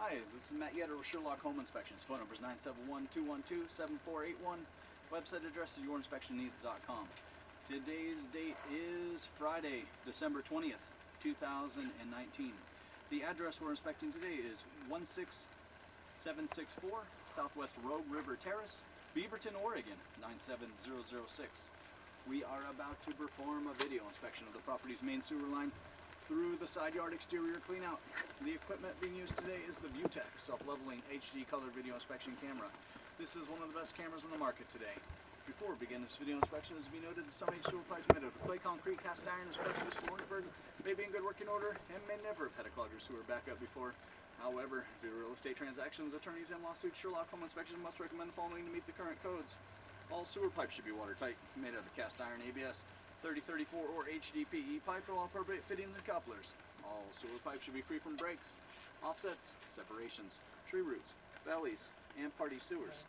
Hi, this is Matt Yetter with Sherlock Home Inspections. Phone number is 971-212-7481. Website address is yourinspectionneeds.com. Today's date is Friday, December 20th, 2019. The address we're inspecting today is 16764 Southwest Rogue River Terrace, Beaverton, Oregon, 97006. We are about to perform a video inspection of the property's main sewer line through the side yard exterior cleanout. The equipment being used today is the Vutec self-leveling HD color video inspection camera. This is one of the best cameras on the market today. Before we begin this video inspection, it is to be noted that some H sewer pipes made out of clay concrete, cast iron, especially Lawrenceburg, may be in good working order and may never have had a clogger sewer backup before. However, due to real estate transactions, attorneys, and lawsuits, Sherlock Home Inspection must recommend the following to meet the current codes. All sewer pipes should be watertight, made out of cast iron ABS, 3034 or HDPE pipe with all appropriate fittings and couplers. All sewer pipes should be free from breaks, offsets, separations, tree roots, bellies, and party sewers.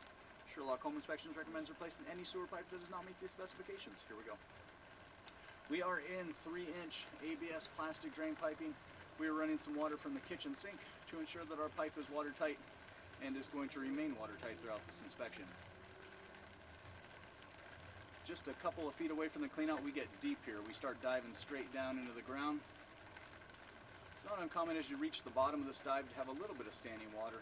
Sherlock Home Inspections recommends replacing any sewer pipe that does not meet these specifications. Here we go. We are in 3-inch ABS plastic drain piping. We are running some water from the kitchen sink to ensure that our pipe is watertight and is going to remain watertight throughout this inspection. Just a couple of feet away from the cleanout, we get deep here. We start diving straight down into the ground. It's not uncommon as you reach the bottom of this dive to have a little bit of standing water.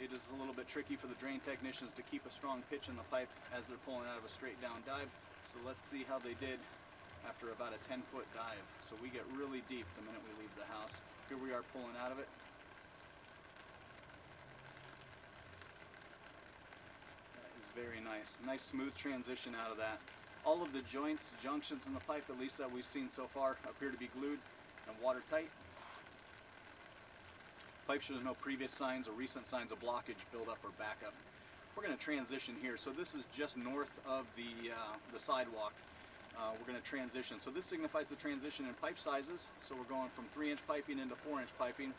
It is a little bit tricky for the drain technicians to keep a strong pitch in the pipe as they're pulling out of a straight down dive. So let's see how they did after about a 10-foot dive. So we get really deep the minute we leave the house. Here we are pulling out of it. That is very nice. Nice smooth transition out of that. All of the joints, junctions in the pipe, at least that we've seen so far, appear to be glued and watertight. Pipe shows no previous signs or recent signs of blockage, buildup, or backup. We're going to transition here. So this is just north of the sidewalk. We're going to transition. So this signifies the transition in pipe sizes. So we're going from 3-inch piping into 4-inch piping.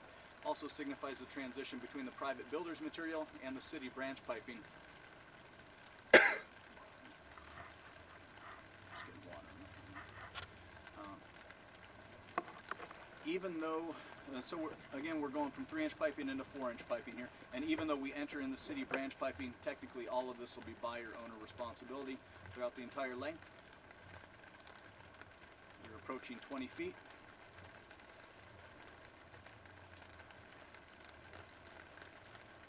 Also signifies the transition between the private builder's material and the city branch piping. Even though, we're going from 3-inch piping into 4-inch piping here, and even though we enter in the city branch piping, technically all of this will be buyer-owner responsibility throughout the entire length. We're approaching 20 feet.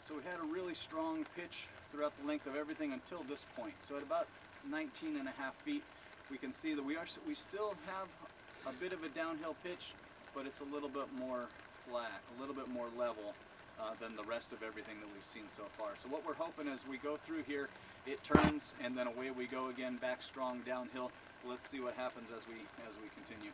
So we had a really strong pitch throughout the length of everything until this point. So at about 19.5 feet, we can see that we still have a bit of a downhill pitch, but it's a little bit more flat, a little bit more level than the rest of everything that we've seen so far. So what we're hoping as we go through here, it turns and then away we go again, back strong downhill. Let's see what happens as we continue.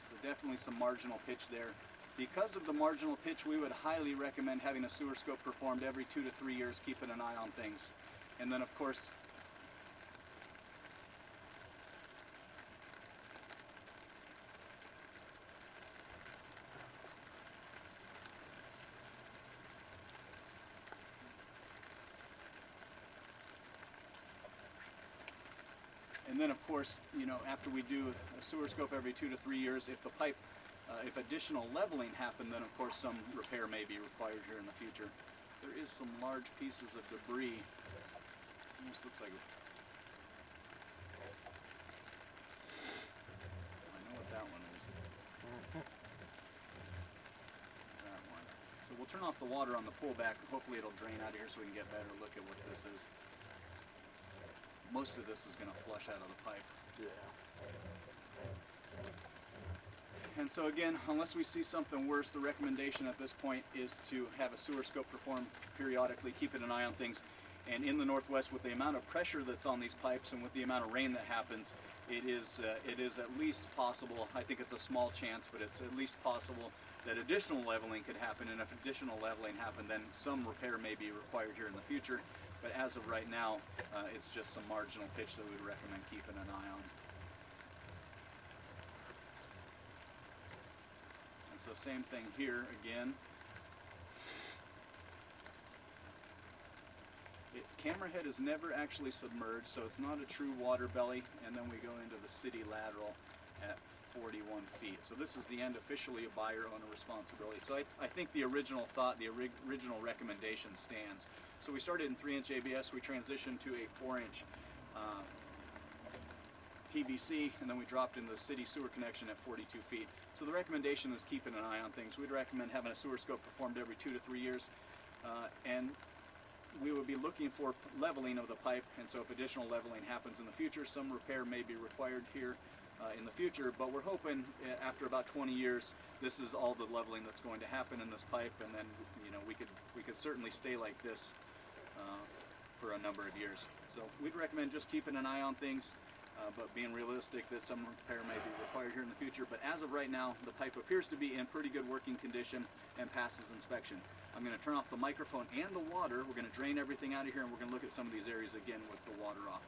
So definitely some marginal pitch there. Because of the marginal pitch, we would highly recommend having a sewer scope performed every 2 to 3 years, keeping an eye on things. And then of course, after we do a sewer scope every 2 to 3 years, if the pipe, if additional leveling happened, then of course some repair may be required here in the future. There is some large pieces of debris. Almost looks like I know what that one is. That one. So we'll turn off the water on the pullback. Hopefully it'll drain out of here so we can get a better look at what this is. Most of this is going to flush out of the pipe. Yeah. And so again, unless we see something worse, the recommendation at this point is to have a sewer scope performed periodically, keeping an eye on things. And in the Northwest, with the amount of pressure that's on these pipes and with the amount of rain that happens, it is at least possible, I think it's a small chance, but it's at least possible that additional leveling could happen. And if additional leveling happened, then some repair may be required here in the future. But as of right now, it's just some marginal pitch that we would recommend keeping an eye on. And so same thing here again. Camera head is never actually submerged, so it's not a true water belly. And then we go into the city lateral. at 41 feet. So this is the end officially of buyer-owner responsibility. So I think the original thought, the original recommendation stands. So we started in 3-inch ABS, we transitioned to a 4-inch PVC, and then we dropped into the city sewer connection at 42 feet. So the recommendation is keeping an eye on things. We'd recommend having a sewer scope performed every 2 to 3 years, and we would be looking for leveling of the pipe, and so if additional leveling happens in the future, some repair may be required here in the future, but we're hoping after about 20 years this is all the leveling that's going to happen in this pipe, and then we could certainly stay like this for a number of years. So we'd recommend just keeping an eye on things, but being realistic that some repair may be required here in the future. But as of right now, the pipe appears to be in pretty good working condition and passes inspection. I'm going to turn off the microphone and the water. We're going to drain everything out of here, and we're going to look at some of these areas again with the water off.